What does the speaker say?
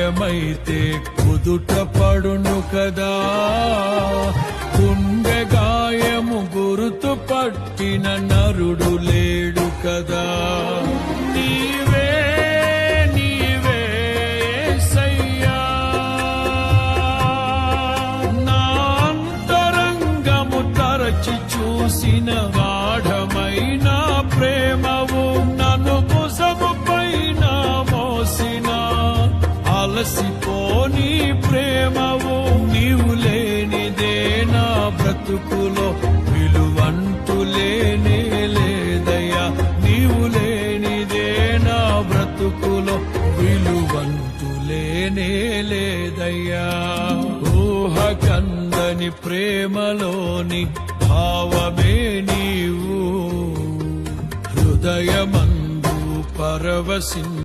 గాయమైతే కుదుట పడును కదా, గుండె గాయము గురుతు పట్టిన నరుడు లేడు కదా. నీవే నీవే యేసయ్యా, నా అంతరంగము తరచి చూసిన గాఢమైన ప్రేమవు, నన్ను భుజము పైన మోసిన అలసిపోని ప్రేమవు. నీవు లేనిదే నా బ్రతుకులో విలువంటూ లేనే లేదయ్యా, నీవు లేనిదే నా బ్రతుకులో విలువంటూ లేనే లేదయ్యా. ఊహ కందని ప్రేమలోని భావమే నీవు, హృదయమందు పరవశించు